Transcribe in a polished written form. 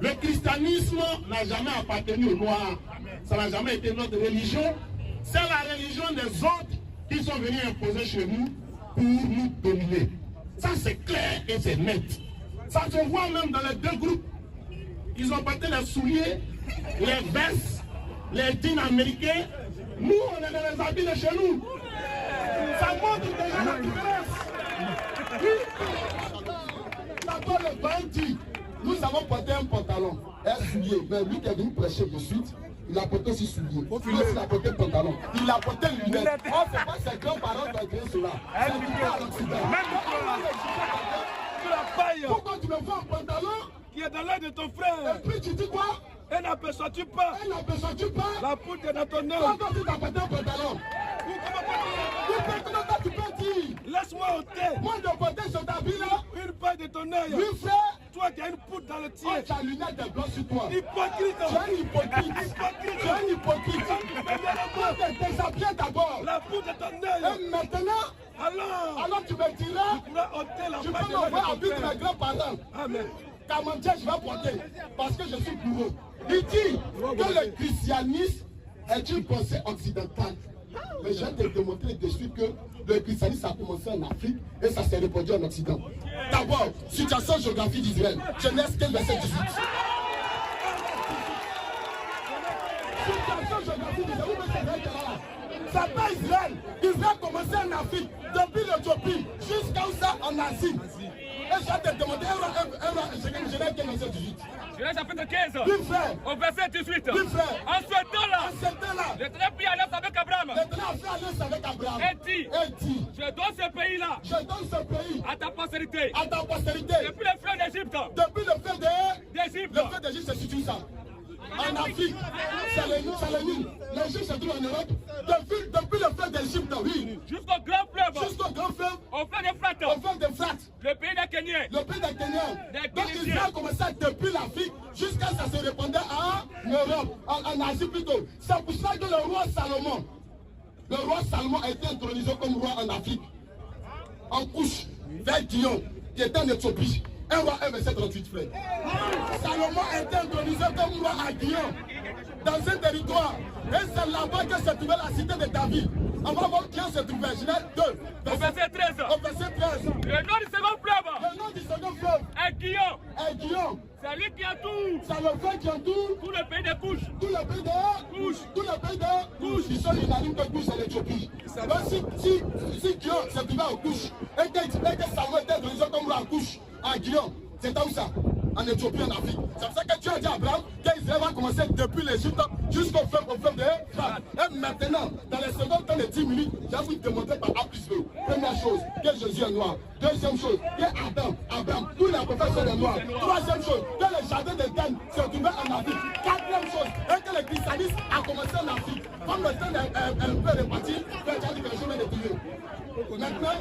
Le christianisme n'a jamais appartenu aux Noirs. Ça n'a jamais été notre religion. C'est la religion des autres qui sont venus imposer chez nous pour nous dominer. Ça c'est clair et c'est net. Ça se voit même dans les deux groupes. Ils ont porté les souliers, les vestes, les jeans américains. Nous, on est dans les habits de chez nous. Ça montre déjà la différence. Oui. D'abord le bandit. Nous avons porté un pantalon, un soulier. Mais lui qui est venu prêcher de suite, il a porté aussi soulier. Il a porté pantalon. Il a porté lunettes. Oh, c'est pas ses grands-parents qui ont créé cela. C'est du à l'Occident. Pourquoi tu me vois en pantalon qui est dans l'air de ton frère? Et puis tu dis quoi? Et n'aperçois-tu pas? Et n'aperçois-tu pas? La poudre est dans ton œil. Pourquoi tu t'as porté un pantalon? Comment tu peux dire? Laisse-moi ôter. Moi de porter cet habit-là. Une paille de ton œil. Oui frère. Toi qui as une poudre dans le tien. Oh, ta lunette est blanche sur toi. Hypocrite. Tu es un hypocrite. Tu es un hypocrite. Tu déshabillé d'abord. La poudre de ton œil. Et maintenant, alors tu me diras, tu peux m'envoyer habiter mes grands-parents. Amen. Camantier, je vais porter parce que je suis pour eux. Il dit que le christianisme est une pensée occidentale. Mais je vais te démontrer de suite que le christianisme a commencé en Afrique et ça s'est répandu en Occident. D'abord, situation géographique d'Israël. Genèse 15, verset 18. Situation géographique d'Israël. C'est pas Israël. Israël a commencé en Afrique, depuis l'Éthiopie jusqu'à où ça en Asie. Et je vais te demander Genèse 15, verset 18. Genèse chapitre 15. Oui, frère. Au verset 18. Oui, frère. En ce temps-là, l'Éternel prit alliance avec Abraham. L'Éternel a fait alliance avec Abraham. Et dit, je donne ce pays-là. Je donne ce pays à ta postérité. À ta postérité. Depuis le fleuve d'Égypte. Depuis le fleuve d'Égypte. Le fleuve d'Égypte, c'est situé ça. En Afrique, c'est le Nil. L'Égypte se trouve en Europe. Depuis le fleuve d'Égypte, oui. Jusqu'au grand fleuve. Jusqu'au grand fleuve. Au fleuve d'Euphrate. Au fleuve d'Euphrate. Le pays des Kenyans. Le pays des Kenyans. Donc Israël a commencé depuis l'Afrique jusqu'à ce que ça se répandait en Europe, en Asie plutôt. C'est pour ça que le roi Salomon a été intronisé comme roi en Afrique. En couche, vers Guillaume, qui était en Éthiopie. Un roi, un verset 38 frères. Salomon a été intronisé comme roi à Guillaume, dans un territoire. Et c'est là-bas que se trouvait la cité de David. On va voir qui se trouvait. Genèse 2. Au verset 13. Au verset 13. Le nom du second fleuve. Le nom du second fleuve. Est Guillaume. Est Guillaume. C'est lui qui entoure. C'est le frère qui entoure. Tout le pays de Couche. Tout le pays de Couche. Tout le pays de Couche. Ils sont unanimes que Couche c'est l'Éthiopie. Donc si Guillaume se trouvait en Couche, et que Samuel était intronisé comme roi en Couche, à Guillaume, c'est où ça? En Éthiopie, en Afrique. C'est pour ça que Dieu a dit à Abraham qu'Israël va commencer depuis l'Égypte jusqu'au fleuve de Euphrate. Et maintenant, dans les secondes temps de 10 minutes, je vais vous démontrer par A plus B. Première chose, que Jésus est noir. Deuxième chose, que Abraham, tous les prophètes sont des noirs. Troisième chose, que le jardin d'Éden se trouvait en Afrique. Quatrième chose, et que le christianisme a commencé en Afrique. Comme le temps est un peu réparti, tu as dit que les chemins de Dieu. Maintenant,